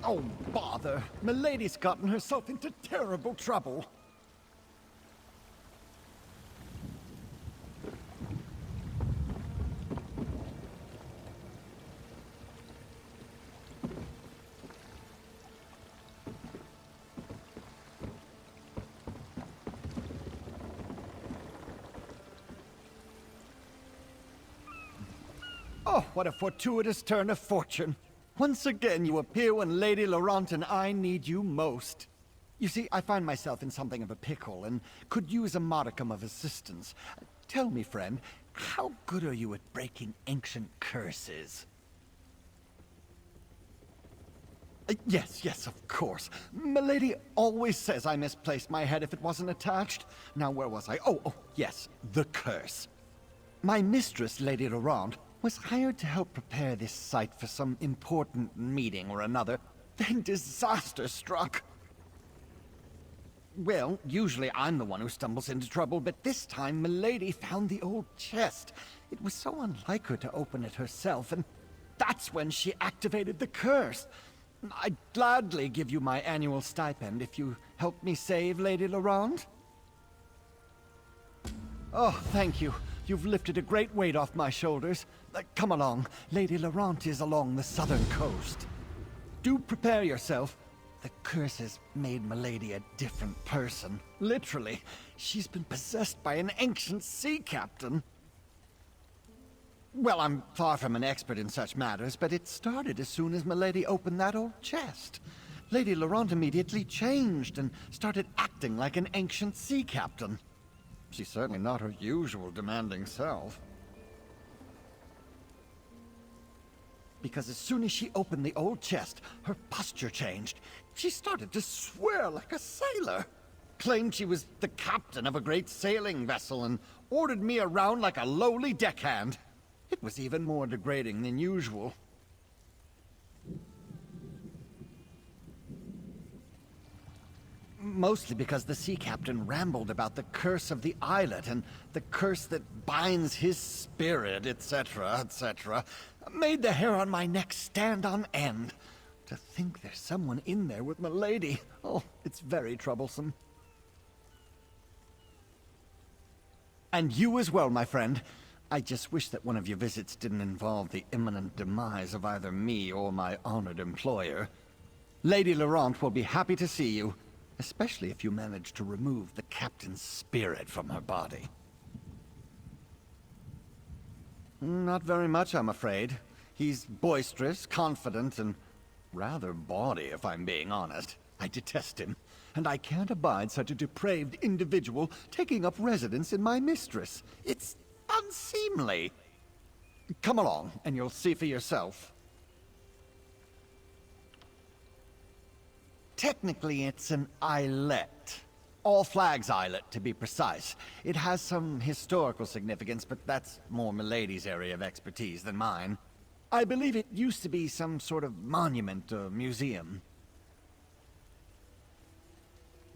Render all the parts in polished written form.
Oh, bother. Milady's gotten herself into terrible trouble. Oh, what a fortuitous turn of fortune. Once again, you appear when Lady Laurent and I need you most. You see, I find myself in something of a pickle and could use a modicum of assistance. Tell me, friend, how good are you at breaking ancient curses? Yes, of course. Milady always says I misplaced my head if it wasn't attached. Now, where was I? Oh, yes, the curse. My mistress, Lady Laurent, was hired to help prepare this site for some important meeting or another. Then disaster struck. Well, usually I'm the one who stumbles into trouble, but this time Milady found the old chest. It was so unlike her to open it herself, and that's when she activated the curse. I'd gladly give you my annual stipend if you help me save Lady Laurent. Oh, thank you. You've lifted a great weight off my shoulders. Come along. Lady Laurent is along the southern coast. Do prepare yourself. The curse has made Milady a different person. Literally. She's been possessed by an ancient sea captain. Well, I'm far from an expert in such matters, but it started as soon as Milady opened that old chest. Lady Laurent immediately changed and started acting like an ancient sea captain. She's certainly not her usual demanding self. Because as soon as she opened the old chest, her posture changed. She started to swear like a sailor. Claimed she was the captain of a great sailing vessel and ordered me around like a lowly deckhand. It was even more degrading than usual. Mostly because the sea captain rambled about the curse of the islet and the curse that binds his spirit, etc., etc. Made the hair on my neck stand on end. To think there's someone in there with Milady. Oh, it's very troublesome. And you as well, my friend. I just wish that one of your visits didn't involve the imminent demise of either me or my honored employer. Lady Laurent will be happy to see you. Especially if you manage to remove the captain's spirit from her body. Not very much, I'm afraid. He's boisterous, confident, and rather bawdy, if I'm being honest. I detest him, and I can't abide such a depraved individual taking up residence in my mistress. It's unseemly. Come along, and you'll see for yourself. Technically, it's an islet. All Flags Islet, to be precise. It has some historical significance, but that's more Milady's area of expertise than mine. I believe it used to be some sort of monument or museum.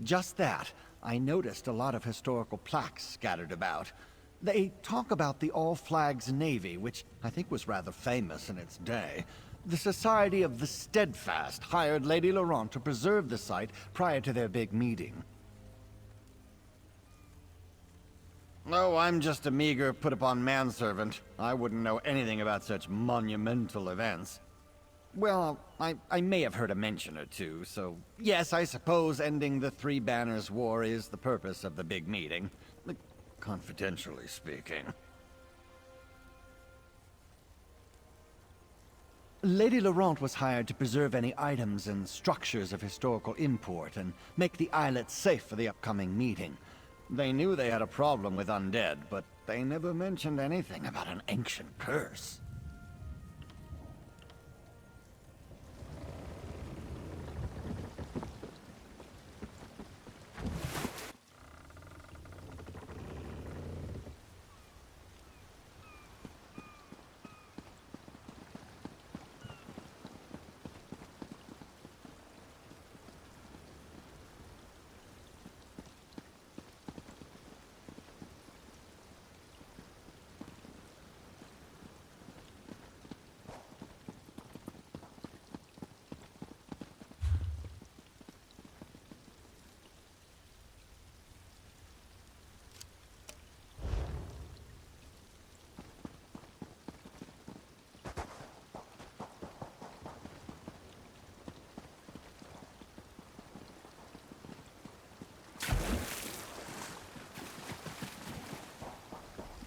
Just that. I noticed a lot of historical plaques scattered about. They talk about the All Flags Navy, which I think was rather famous in its day. The Society of the Steadfast hired Lady Laurent to preserve the site prior to their big meeting. Oh, I'm just a meager, put-upon manservant. I wouldn't know anything about such monumental events. Well, I may have heard a mention or two, so yes, I suppose ending the Three Banners War is the purpose of the big meeting. Confidentially speaking. Lady Laurent was hired to preserve any items and structures of historical import and make the islet safe for the upcoming meeting. They knew they had a problem with undead, but they never mentioned anything about an ancient curse.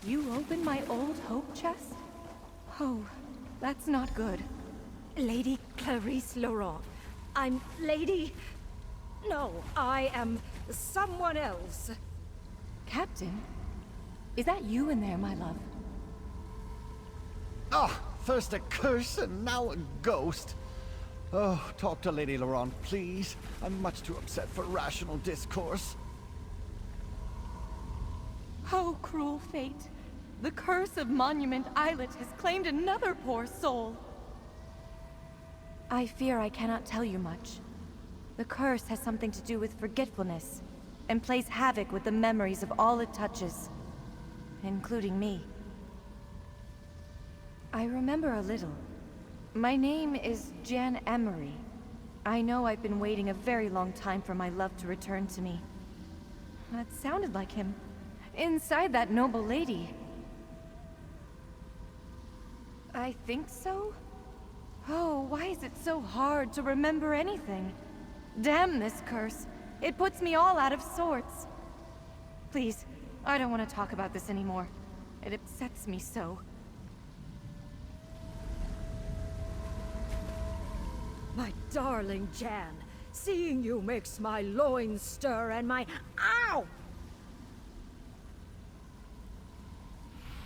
You opened my old hope chest? Oh, that's not good. Lady Clarice Laurent. I'm Lady... No, I am someone else. Captain? Is that you in there, my love? Ah, first a curse and now a ghost. Oh, talk to Lady Laurent, please. I'm much too upset for rational discourse. Oh, cruel fate. The curse of Monument Islet has claimed another poor soul. I fear I cannot tell you much. The curse has something to do with forgetfulness, and plays havoc with the memories of all it touches, including me. I remember a little. My name is Jan Emery. I know I've been waiting a very long time for my love to return to me. That sounded like him. Inside that noble lady. I think so? Oh, why is it so hard to remember anything? Damn this curse. It puts me all out of sorts. Please, I don't want to talk about this anymore. It upsets me so. My darling Jan, seeing you makes my loins stir and my... Ow!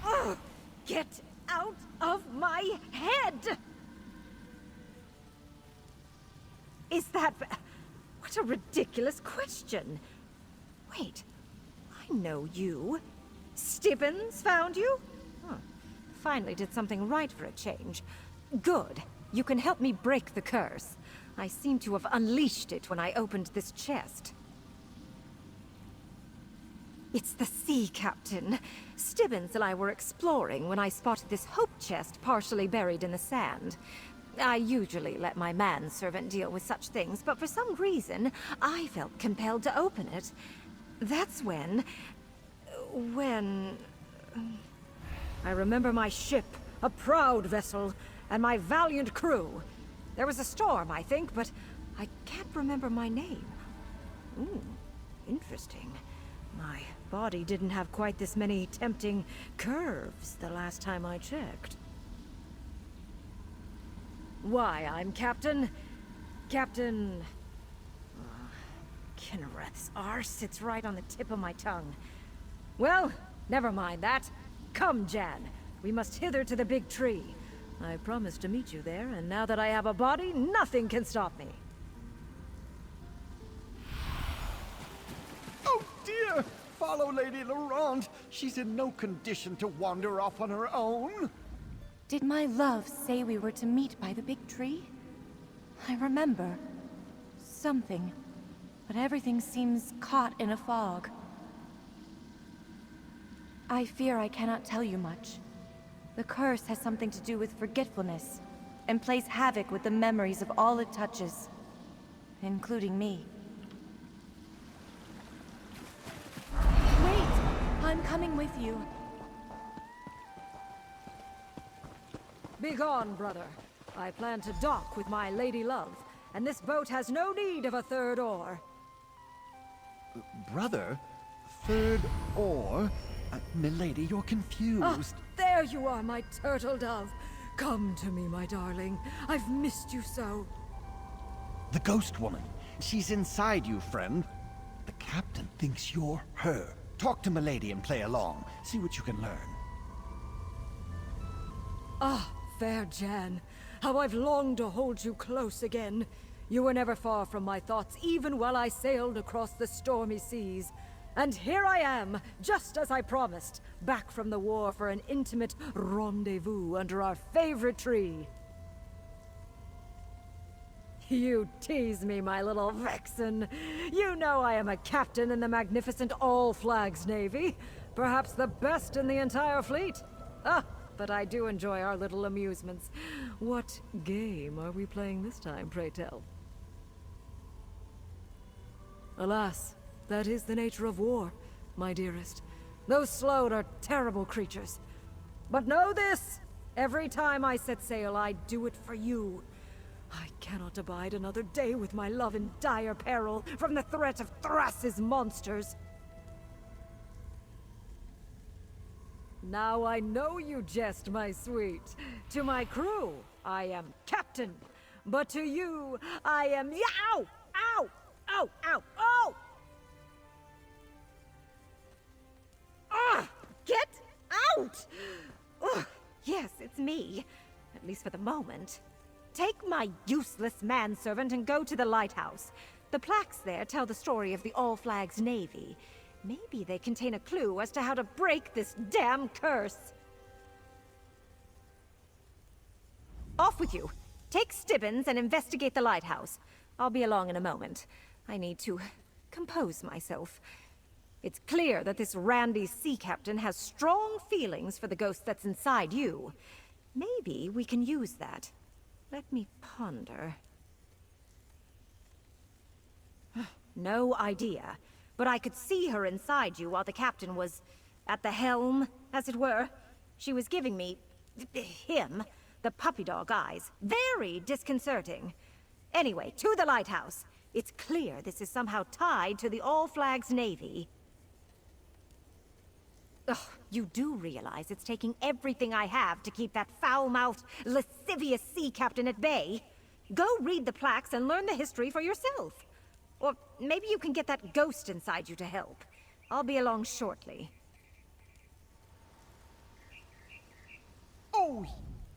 Ugh! Get out of my head! Is that... What a ridiculous question. Wait, I know you. Stibbins found you? Huh. Finally did something right for a change. Good. You can help me break the curse. I seem to have unleashed it when I opened this chest. It's the sea captain. Stibbins and I were exploring when I spotted this hope chest partially buried in the sand. I usually let my manservant deal with such things, but for some reason, I felt compelled to open it. That's when... I remember my ship, a proud vessel, and my valiant crew. There was a storm, I think, but I can't remember my name. Ooh, interesting. My body didn't have quite this many tempting curves the last time I checked. Why, I'm Captain... Kinnereth's arse sits right on the tip of my tongue. Well, never mind that. Come, Jan. We must hither to the big tree. I promised to meet you there, and now that I have a body, nothing can stop me. Oh dear! Follow Lady Laurent. She's in no condition to wander off on her own. Did my love say we were to meet by the big tree? I remember. Something. But everything seems caught in a fog. I fear I cannot tell you much. The curse has something to do with forgetfulness, and plays havoc with the memories of all it touches, including me. Wait! I'm coming with you. Begone, brother. I plan to dock with my lady love, and this boat has no need of a third oar. Brother? Third oar? Milady, you're confused. Ah, there you are, my turtle dove. Come to me, my darling. I've missed you so. The ghost woman. She's inside you, friend. The captain thinks you're her. Talk to Milady and play along. See what you can learn. Ah, fair Jan. How I've longed to hold you close again. You were never far from my thoughts, even while I sailed across the stormy seas. And here I am, just as I promised, back from the war for an intimate rendezvous under our favorite tree. You tease me, my little vixen. You know I am a captain in the magnificent All-Flags Navy, perhaps the best in the entire fleet. Ah, but I do enjoy our little amusements. What game are we playing this time, pray tell? Alas, that is the nature of war, my dearest. Those Sloan are terrible creatures. But know this! Every time I set sail, I do it for you. I cannot abide another day with my love in dire peril from the threat of Thras's monsters. Now I know you jest, my sweet. To my crew, I am Captain. But to you, I am... Ow! Ow! Ow! Ow! Oh! Ah! Get out! Ugh. Yes, it's me. At least for the moment. Take my useless manservant and go to the lighthouse. The plaques there tell the story of the All Flags Navy. Maybe they contain a clue as to how to break this damn curse. Off with you. Take Stibbins and investigate the lighthouse. I'll be along in a moment. I need to compose myself. It's clear that this randy sea captain has strong feelings for the ghost that's inside you. Maybe we can use that. Let me ponder. No idea. But I could see her inside you while the captain was at the helm, as it were. She was giving me... him, the puppy dog eyes. Very disconcerting. Anyway, to the lighthouse. It's clear this is somehow tied to the All Flags Navy. Ugh, you do realize it's taking everything I have to keep that foul-mouthed, lascivious sea captain at bay? Go read the plaques and learn the history for yourself. Or maybe you can get that ghost inside you to help. I'll be along shortly. Oh,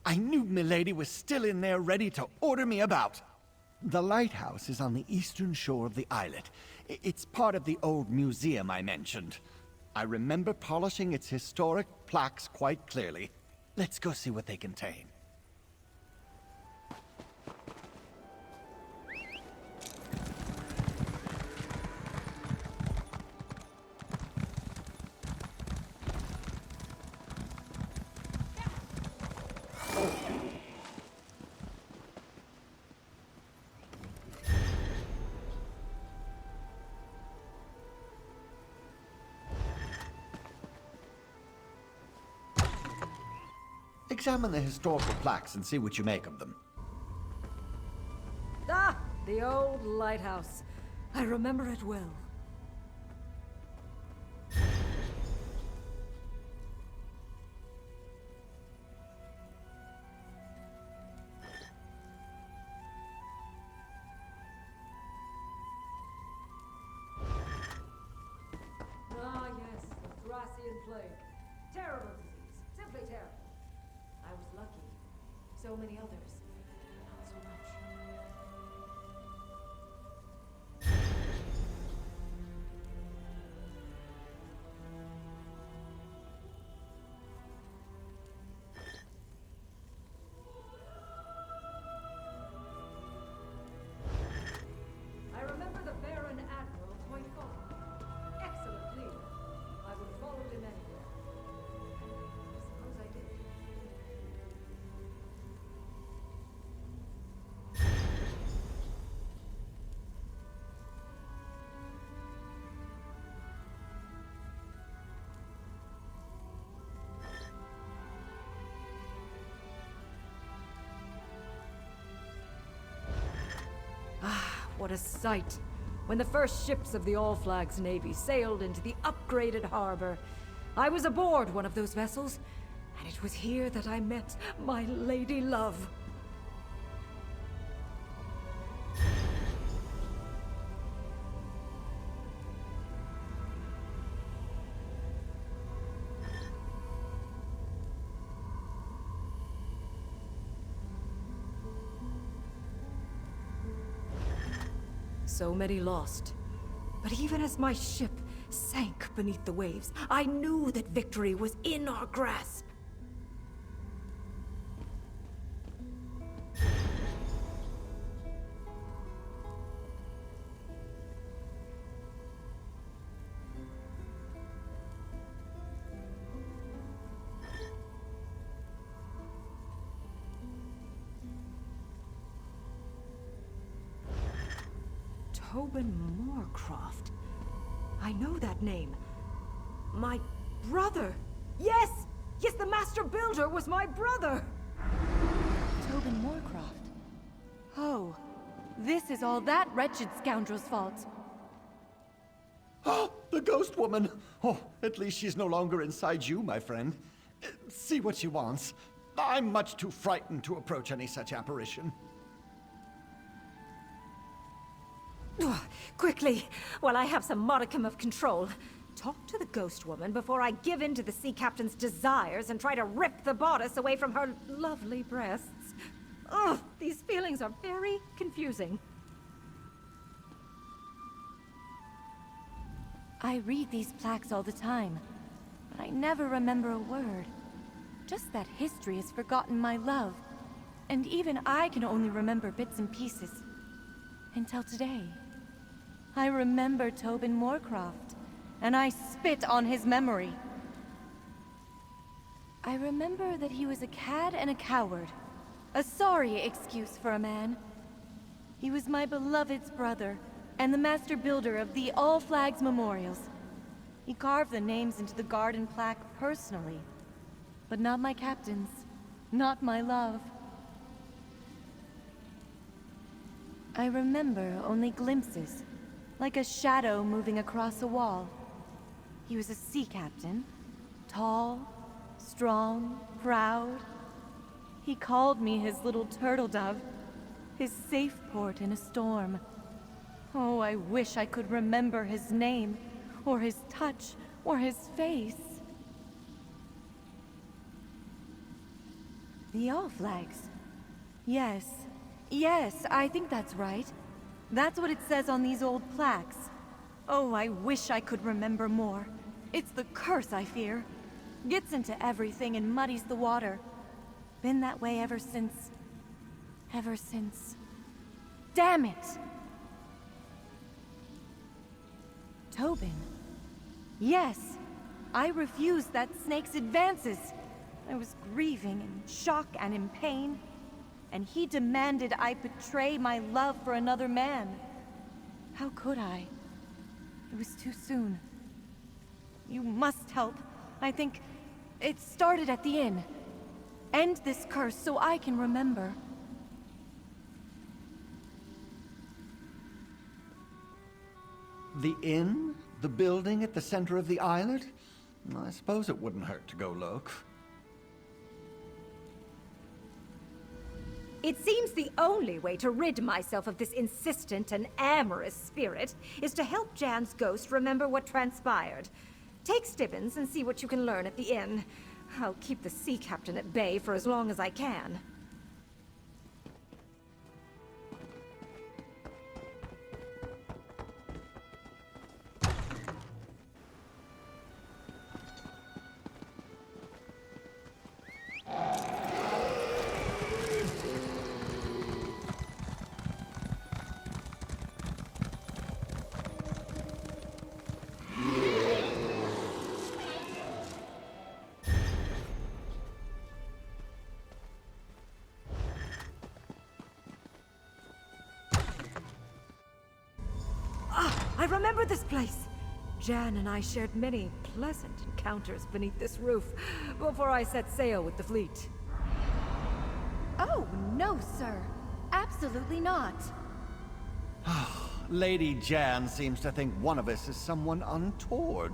I knew Milady was still in there ready to order me about. The lighthouse is on the eastern shore of the islet. It's part of the old museum I mentioned. I remember polishing its historic plaques quite clearly. Let's go see what they contain. Examine the historical plaques and see what you make of them. Ah! The old lighthouse. I remember it well. Ah, yes, the Thracian plague. Terrible disease. Simply terrible. I was lucky. So many others, not so much. I remember the Baron Admiral quite fondly. Excellent leader. I would have followed him anywhere. I suppose I did. What a sight! When the first ships of the All Flags Navy sailed into the upgraded harbor, I was aboard one of those vessels, and it was here that I met my lady love. So many lost. But even as my ship sank beneath the waves, I knew that victory was in our grasp. Tobin Moorcroft. I know that name. My brother! Yes! Yes, the Master Builder was my brother! Tobin Moorcroft. Oh, this is all that wretched scoundrel's fault. Oh, the ghost woman! Oh, at least she's no longer inside you, my friend. See what she wants. I'm much too frightened to approach any such apparition. Quickly, while I have some modicum of control, talk to the ghost woman before I give in to the sea captain's desires and try to rip the bodice away from her lovely breasts. Ugh, these feelings are very confusing. I read these plaques all the time, but I never remember a word. Just that history has forgotten my love, and even I can only remember bits and pieces. Until today. I remember Tobin Moorcroft, and I spit on his memory. I remember that he was a cad and a coward. A sorry excuse for a man. He was my beloved's brother, and the master builder of the All Flags Memorials. He carved the names into the garden plaque personally. But not my captain's. Not my love. I remember only glimpses, like a shadow moving across a wall. He was a sea captain, tall, strong, proud. He called me his little turtle dove, his safe port in a storm. Oh, I wish I could remember his name, or his touch, or his face. The All Flags. Yes. Yes, I think that's right. That's what it says on these old plaques. Oh, I wish I could remember more. It's the curse, I fear. Gets into everything and muddies the water. Been that way ever since... Damn it! Tobin. Yes, I refused that snake's advances. I was grieving in shock and in pain. And he demanded I betray my love for another man. How could I? It was too soon. You must help. I think it started at the inn. End this curse so I can remember. The inn? The building at the center of the islet? I suppose it wouldn't hurt to go look. It seems the only way to rid myself of this insistent and amorous spirit is to help Jan's ghost remember what transpired. Take Stibbins and see what you can learn at the inn. I'll keep the sea captain at bay for as long as I can. I remember this place! Jan and I shared many pleasant encounters beneath this roof before I set sail with the fleet. Oh, no, sir. Absolutely not. Lady Jan seems to think one of us is someone untoward.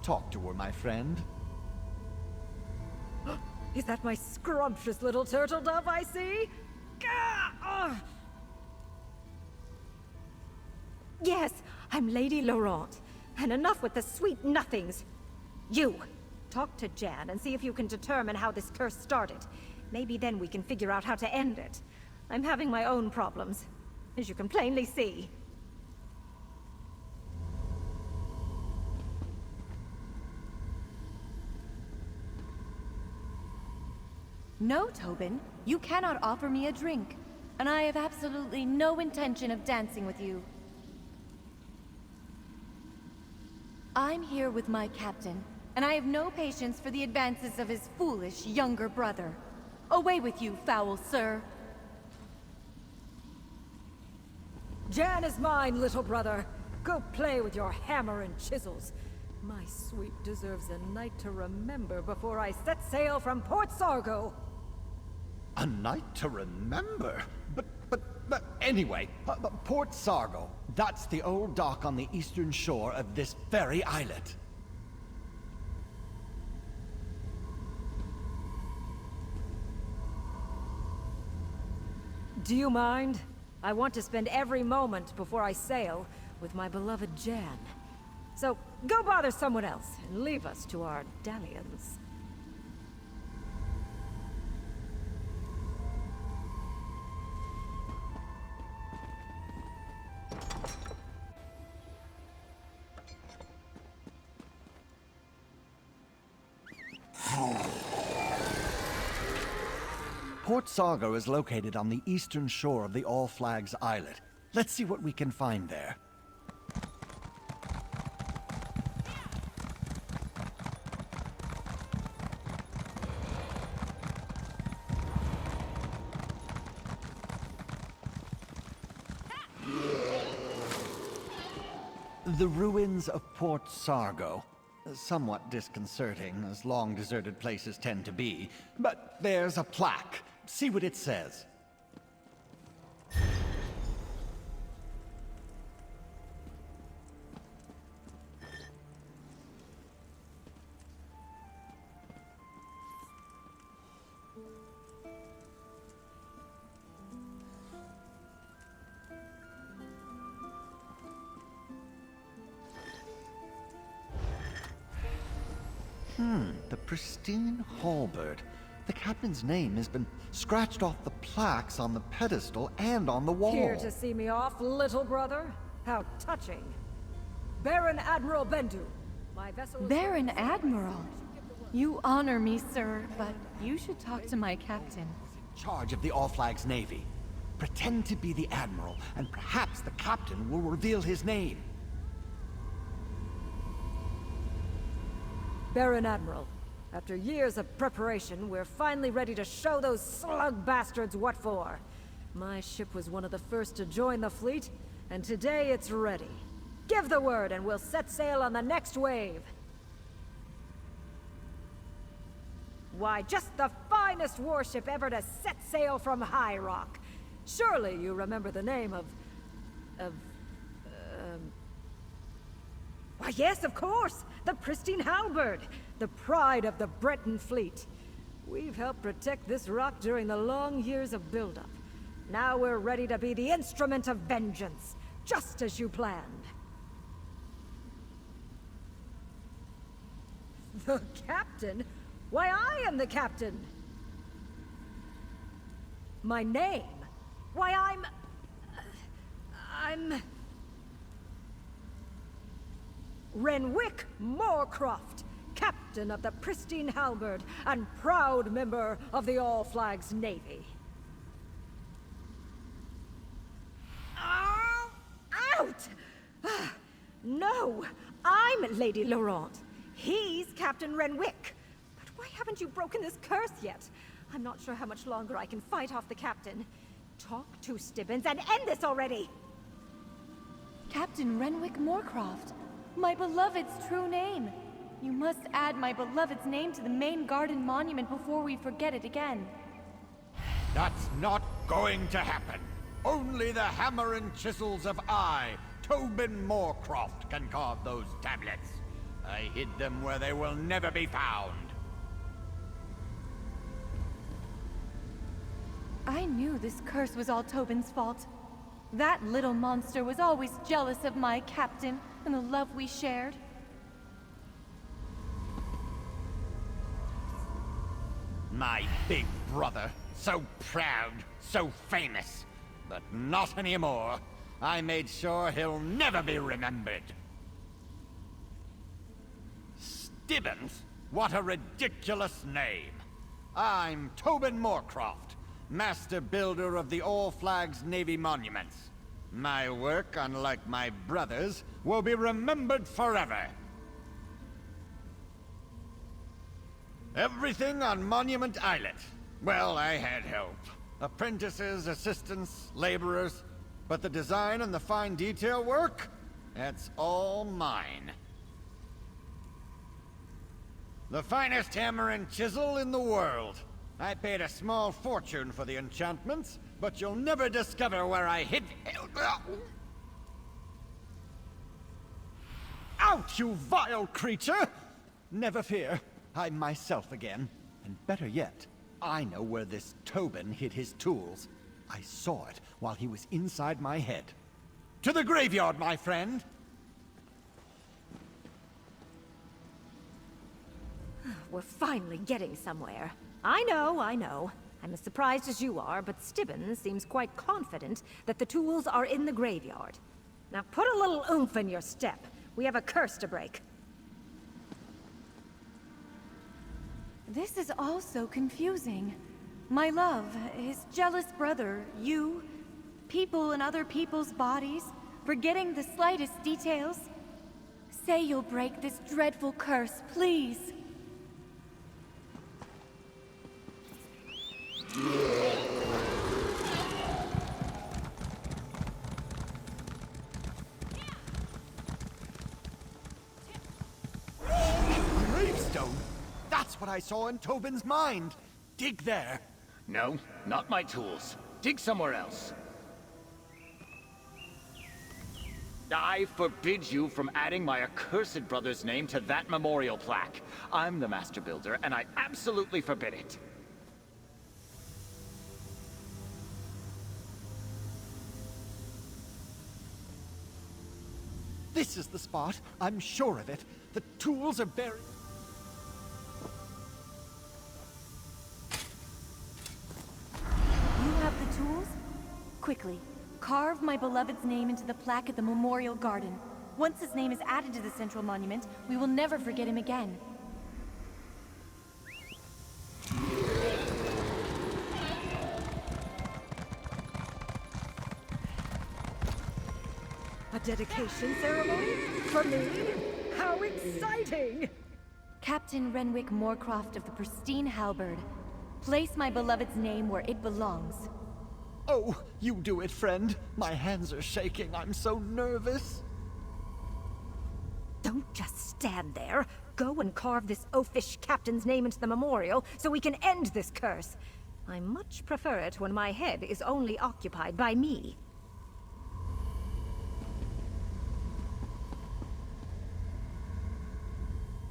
Talk to her, my friend. Is that my scrumptious little turtle dove I see? Gah! Ugh. Yes, I'm Lady Laurent. And enough with the sweet nothings. You, talk to Jan and see if you can determine how this curse started. Maybe then we can figure out how to end it. I'm having my own problems, as you can plainly see. No, Tobin. You cannot offer me a drink. And I have absolutely no intention of dancing with you. I'm here with my captain, and I have no patience for the advances of his foolish younger brother. Away with you, foul sir! Jan is mine, little brother. Go play with your hammer and chisels. My sweet deserves a night to remember before I set sail from Port Sargo. A night to remember? But anyway, Port Sargo. That's the old dock on the eastern shore of this very islet. Do you mind? I want to spend every moment before I sail with my beloved Jan. So, go bother someone else and leave us to our dalliance. Port Sargo is located on the eastern shore of the All Flags Islet. Let's see what we can find there. The ruins of Port Sargo. Somewhat disconcerting, as long deserted places tend to be. But there's a plaque. See what it says. The pristine halberd. The captain's name has been scratched off the plaques on the pedestal and on the wall. Here to see me off, little brother? How touching. Baron Admiral Bendu. My vessel is... Baron Admiral? You honor me, sir, but you should talk to my captain. In charge of the All Flags Navy. Pretend to be the admiral, and perhaps the captain will reveal his name. Baron Admiral, after years of preparation, we're finally ready to show those slug bastards what for. My ship was one of the first to join the fleet, and today it's ready. Give the word and we'll set sail on the next wave. Why, just the finest warship ever to set sail from High Rock. Surely you remember the name of... Why, yes, of course! The pristine halberd! The pride of the Breton fleet. We've helped protect this rock during the long years of buildup. Now we're ready to be the instrument of vengeance, just as you planned. The captain? Why, I am the captain! My name? Why, I'm... Renwick Moorcroft, captain of the pristine halberd and proud member of the All Flags Navy. Oh, out! No, I'm Lady Laurent. He's Captain Renwick. But why haven't you broken this curse yet? I'm not sure how much longer I can fight off the captain. Talk to Stibbins and end this already! Captain Renwick Moorcroft. My beloved's true name. You must add my beloved's name to the main garden monument before we forget it again. That's not going to happen. Only the hammer and chisels of Tobin Moorcroft, can carve those tablets. I hid them where they will never be found. I knew this curse was all Tobin's fault. That little monster was always jealous of my captain and the love we shared. My big brother, so proud, so famous. But not anymore. I made sure he'll never be remembered. Stibbins? What a ridiculous name. I'm Tobin Moorcroft, Master Builder of the All Flags Navy Monuments. My work, unlike my brother's, will be remembered forever. Everything on Monument Islet. Well, I had help. Apprentices, assistants, laborers. But the design and the fine detail work? That's all mine. The finest hammer and chisel in the world. I paid a small fortune for the enchantments, but you'll never discover where I hid... Out, you vile creature! Never fear, I'm myself again. And better yet, I know where this Tobin hid his tools. I saw it while he was inside my head. To the graveyard, my friend! We're finally getting somewhere. I know. I'm as surprised as you are, but Stibbons seems quite confident that the tools are in the graveyard. Now put a little oomph in your step. We have a curse to break. This is all so confusing. My love, his jealous brother, you, people in other people's bodies, forgetting the slightest details. Say you'll break this dreadful curse, please. Gravestone? That's what I saw in Tobin's mind. Dig there. No, not my tools. Dig somewhere else. I forbid you from adding my accursed brother's name to that memorial plaque. I'm the master builder, and I absolutely forbid it. This is the spot. I'm sure of it. The tools are buried. You have the tools? Quickly, carve my beloved's name into the plaque at the Memorial Garden. Once his name is added to the central monument, we will never forget him again. A dedication ceremony? For me? How exciting! Captain Renwick Moorcroft of the Pristine Halberd. Place my beloved's name where it belongs. Oh, you do it, friend. My hands are shaking. I'm so nervous. Don't just stand there. Go and carve this oafish captain's name into the memorial so we can end this curse. I much prefer it when my head is only occupied by me.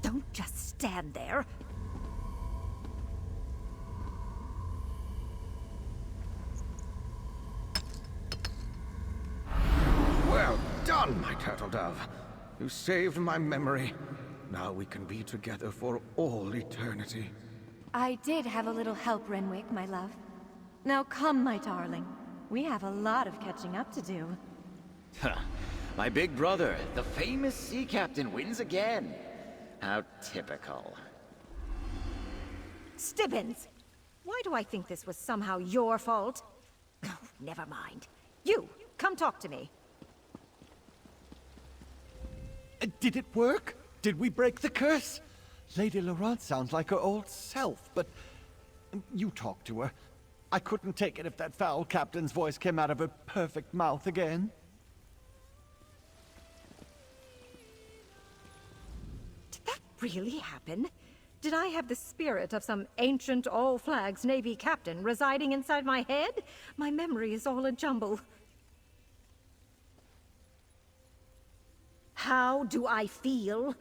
Don't just stand there. Well done, my turtle dove. You saved my memory. Now we can be together for all eternity. I did have a little help, Renwick, my love. Now come, my darling. We have a lot of catching up to do. Huh. My big brother, the famous sea captain, wins again. How typical. Stibbons! Why do I think this was somehow your fault? Oh, never mind. You, come talk to me. Did it work? Did we break the curse? Lady Laurent sounds like her old self, but you talk to her. I couldn't take it if that foul captain's voice came out of her perfect mouth again. Did that really happen? Did I have the spirit of some ancient all-flags Navy captain residing inside my head? My memory is all a jumble. How do I feel?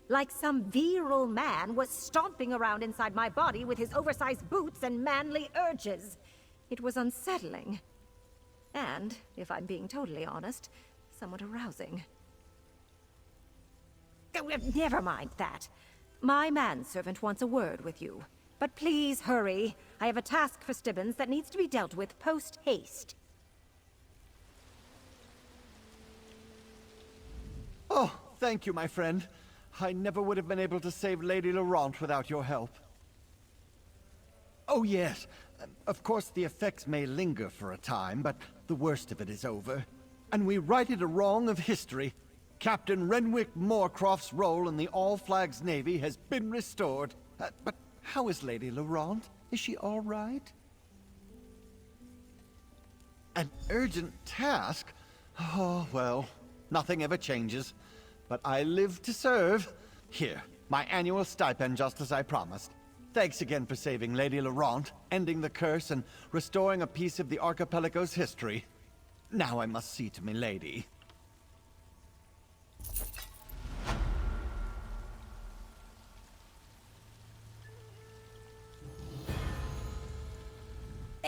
Like some virile man was stomping around inside my body with his oversized boots and manly urges. It was unsettling. And, if I'm being totally honest, somewhat arousing. Oh, never mind that. My manservant wants a word with you. But please hurry. I have a task for Stibbons that needs to be dealt with post-haste. Oh, thank you, my friend. I never would have been able to save Lady Laurent without your help. Oh, yes. Of course, the effects may linger for a time, but the worst of it is over. And we righted a wrong of history. Captain Renwick Moorcroft's role in the All-Flags Navy has been restored. But how is Lady Laurent? Is she all right? An urgent task? Oh, well, nothing ever changes. But I live to serve. Here, my annual stipend, just as I promised. Thanks again for saving Lady Laurent, ending the curse, and restoring a piece of the archipelago's history. Now I must see to me lady.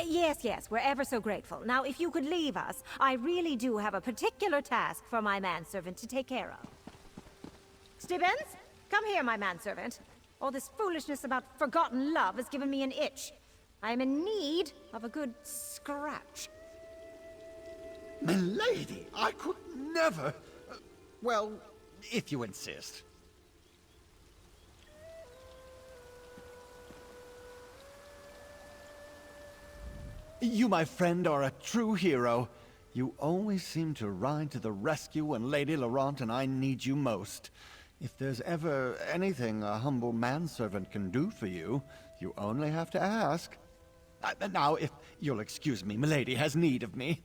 Yes, we're ever so grateful. Now, if you could leave us, I really do have a particular task for my manservant to take care of. Stibbins, come here, my manservant. All this foolishness about forgotten love has given me an itch. I am in need of a good scratch. Milady, I could never... well, if you insist. You, my friend, are a true hero. You always seem to ride to the rescue when Lady Laurent and I need you most. If there's ever anything a humble manservant can do for you, you only have to ask. Now, if you'll excuse me, Milady has need of me.